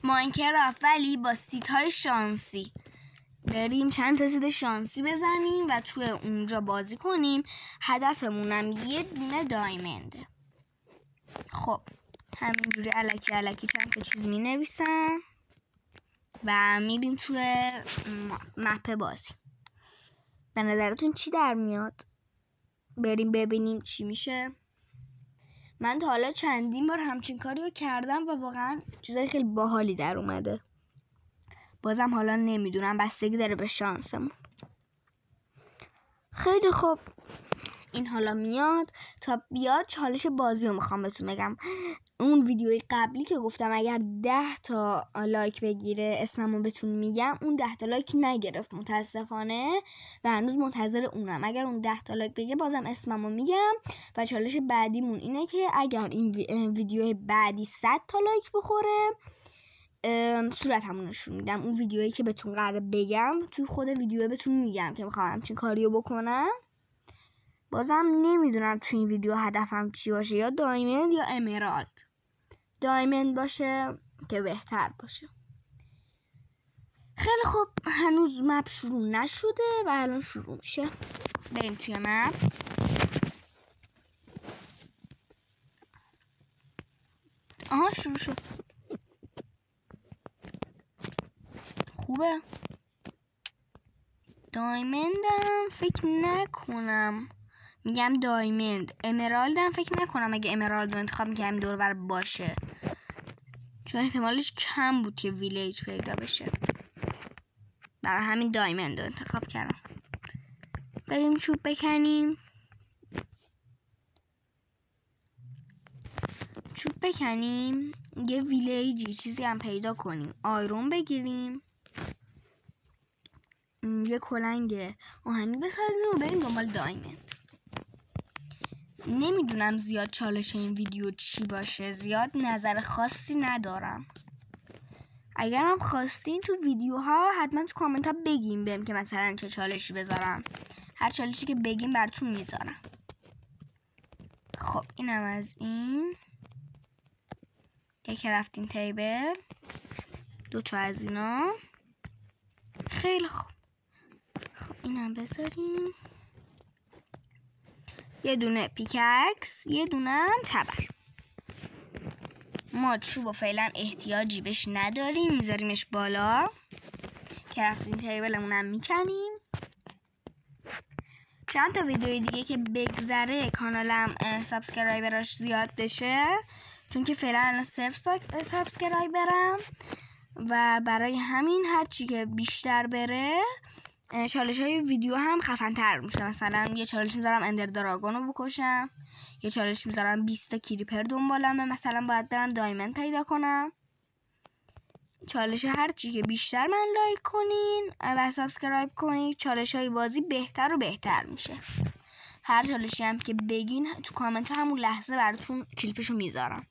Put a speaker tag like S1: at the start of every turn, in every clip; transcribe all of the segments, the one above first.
S1: ماینکرافت ولی با سیدهای شانسی. بریم چند تا سید شانسی بزنیم و توی اونجا بازی کنیم. هدفمونم یه دونه دایمنده. خب همینجوری الکی چند تا چیز می نویسم و میریم توی مپ بازی. به نظرتون چی در میاد؟ بریم ببینیم چی میشه. من تا حالا چندین بار همچین کاری رو کردم و واقعا چیزای خیلی باحالی در اومده. بازم حالا نمیدونم، بستگی داره به شانسمون. خیلی خوب، این حالا میاد. تا بیاد چالش بازی رو میخوام بهتون بگم. اون ویدیوی قبلی که گفتم اگر 10 تا لایک بگیره اسممو بهتون میگم، اون 10 تا لایک نگرفت متاسفانه و هنوز منتظر اونم. اگر اون 10 تا لایک بگیره بازم اسممو میگم. و چالش بعدیمون اینه که اگر این ویدیو بعدی 100 تا لایک بخوره صورتمو نشون میدم. اون ویدیویی که بهتون قراره بگم تو خود ویدیو بهتون میگم که میخوام همچین کاریو بکنم. بازم نمیدونم تو این ویدیو هدفم چی باشه، یا دایمند یا امرالد. دایمند باشه که بهتر باشه. خیلی خوب، هنوز مپ شروع نشده و الان شروع میشه. بریم توی مپ. آها شروع شد. خوبه. دایمندم فکر نکنم. میگم دایمند. امرالدم فکر نکنم اگه امرالد رو انتخاب میکنم دور بر باشه، چون احتمالش کم بود که ویلیج پیدا بشه. برای همین دایمند رو انتخاب کردم. بریم چوب بکنیم. یه ویلیجی چیزی هم پیدا کنیم. آیرون بگیریم. یه کلنگ آهنی بسازیم و بریم دنبال دایمند. نمیدونم زیاد چالش این ویدیو چی باشه. زیاد نظر خاصی ندارم. اگرم خواستین تو ویدیوها حتما تو کامنت ها بگیم بهم که مثلا چه چالشی بذارم. هر چالشی که بگیم براتون میذارم. خب اینم از این. یک رفتین تیبل. 2 تا از اینا. خیلی خوب. خب اینم بذاریم. یه دونه پیککس، یه دونه هم تبر. ما چوب فعلا احتیاجی بهش نداریم، میذاریمش بالا. کرافتینگ تیبلمون هم میکنیم. چند تا ویدیوی دیگه که بگذره کانالم سابسکرایبراش زیاد بشه، چون که فعلا الان 0 سابسکرایبرم و برای همین هرچی که بیشتر بره چالش های ویدیو هم خفن تر میشه. مثلا یه چالش میذارم اندر دراگون رو بکشم، یه چالش میذارم 20 تا کریپر دنبالمه، مثلا باید برم دایمند پیدا کنم. چالش هرچی که بیشتر من لایک کنین و سابسکرایب کنین چالش های بازی بهتر و بهتر میشه. هر چالشی هم که بگین تو کامنت همون لحظه براتون کلیپشو میذارم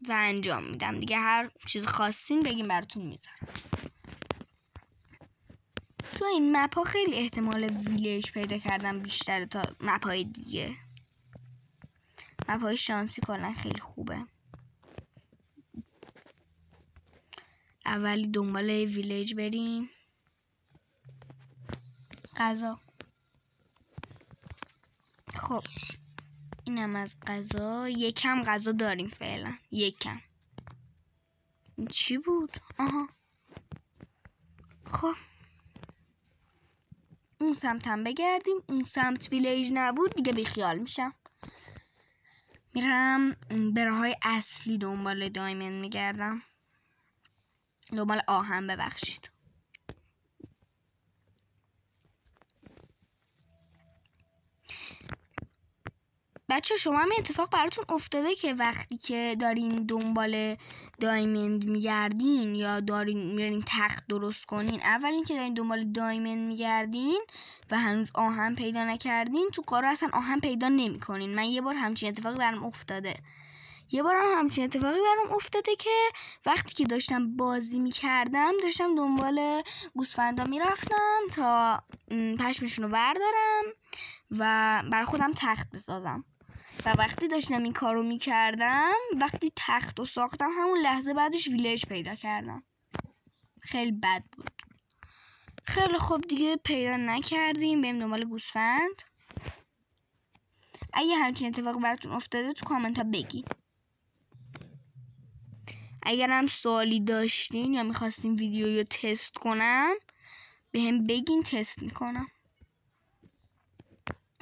S1: و انجام میدم دیگه. هر چیز خواستین بگین براتون میذارم. تو این مپ ها خیلی احتمال ویلیج پیدا کردم بیشتره تا مپ های دیگه. مپ های شانسی کلا خیلی خوبه. اولی دنبال ویلیج بریم. غذا. خب اینم از غذا. یکم غذا داریم فعلا. یکم. چی بود؟ آها. خب اون سمتم بگردیم. اون سمت ویلیج نبود دیگه بیخیال میشم. میرم به راههای اصلی دنبال دایمند میگردم. دنبال آهن ببخشید. بچه شما هم اتفاق براتون افتاده که وقتی که دارین دنبال دایمند میگردین یا دارین میرین تخت درست کنین، اول این که دارین دنبال دایمند میگردین و هنوز آهن پیدا نکردین، تو قاره اصلا آهن پیدا نمی کنین. من یه بار همچین اتفاقی برام افتاده. که وقتی که داشتم بازی میکردم داشتم دنبال گوسفندا میرفتم تا پشمشون رو بردارم و برای خودم تخت بسازم. و وقتی داشتم این کارو میکردم، وقتی تخت رو ساختم همون لحظه بعدش ویلیج پیدا کردم. خیلی بد بود. خیلی خوب دیگه پیدا نکردیم، بریم دنبال گوسفند. اگه همچین اتفاق براتون افتاده تو کامنت ها بگین. اگر هم سوالی داشتین یا میخواستین ویدیو رو تست کنم به هم بگین، تست میکنم.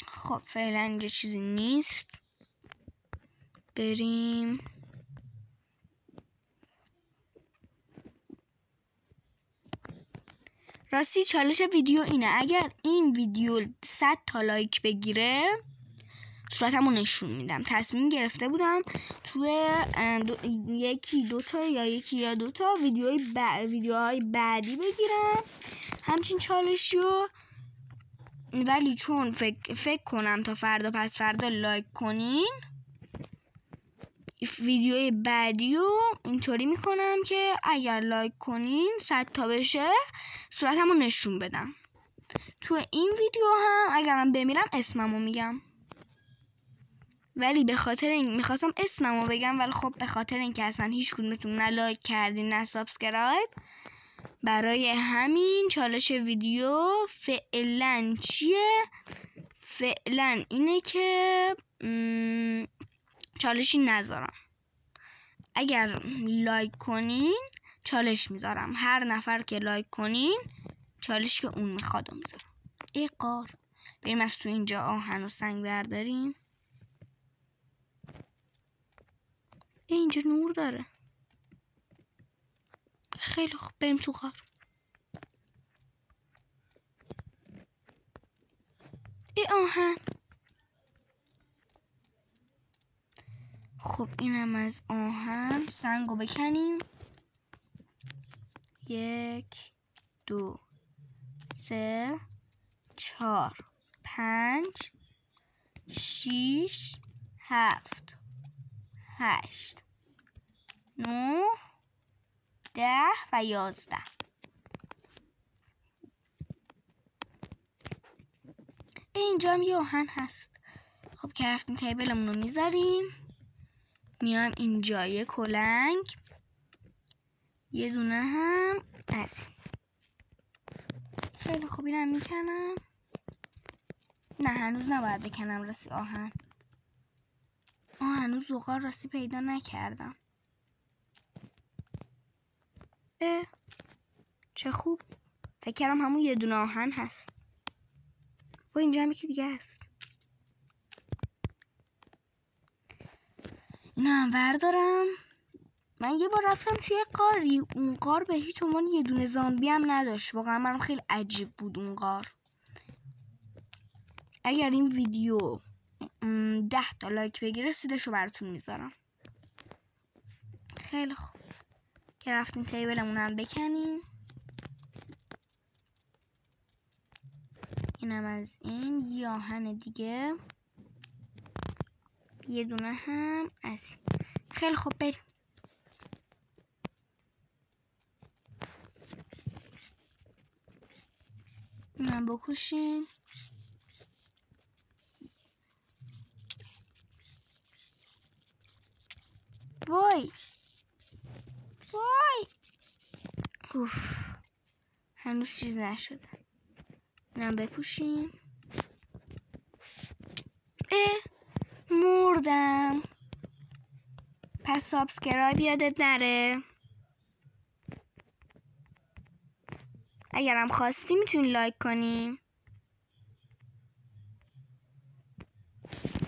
S1: خب فعلا اینجا چیزی نیست، بریم. راستی چالش ویدیو اینه، اگر این ویدیو 100 تا لایک بگیره صورتمو نشون میدم. تصمیم گرفته بودم توی یکی دو تا ویدیوهای بعدی بگیرم همچین چالشیو، ولی چون فکر کنم تا فردا پس فردا لایک کنین، ویدیوی بعدی رو اینطوری میکنم که اگر لایک کنین 100 تا بشه صورتمو نشون بدم. تو این ویدیو هم اگرم بمیرم اسممو میگم، ولی به خاطر این میخواستم اسممو بگم، ولی خب به خاطر اینکه اصلا هیچ کدومتون نه لایک کردین نه سابسکرایب، برای همین چالش ویدیو فعلا چیه؟ فعلا اینه که چالشی نذارم. اگر لایک کنین چالش میذارم، هر نفر که لایک کنین چالش که اون میخواد میذارم. ای قار، بریم از تو اینجا آهن و سنگ برداریم. اینجا نور داره. خیلی خوب، بریم تو غار. ای آهن. خب اینم از آهن. سنگو بکنیم. 1 2 3 4 5 6 7 8 9 10 و 11. اینجا هم یه آهن هست. خب کرافتینگ تیبلمون رو میذاریم، میام اینجا یه کلنگ، یه دونه هم از خیلی خوب اینم میکنم. نه هنوز نباید بکنم راستی آهن. هنوز زغال راستی پیدا نکردم. چه خوب، فکر کردم همون یه دونه آهن هست. و اینجا هم یکی دیگه هست. اینو هم بردارم. من یه بار رفتم توی غاری، اون غار به هیچ عنوان یه دونه زامبی هم نداشت. واقعا من خیلی عجیب بود اون غار. اگر این ویدیو 10 تا لایک بگیره سیدشو براتون میذارم. خیلی خوب، کرافتینگ تیبلمون هم بکنیم. اینم از این. یه آهن دیگه، یه دونه هم از این. خیلی خوب، بریم. اینم بکشیم. وای هنوز چیز نشده. اینم بپوشیم. مردم. پس سابسکرایب یادت نره. اگرم خواستی میتونی لایک کنی.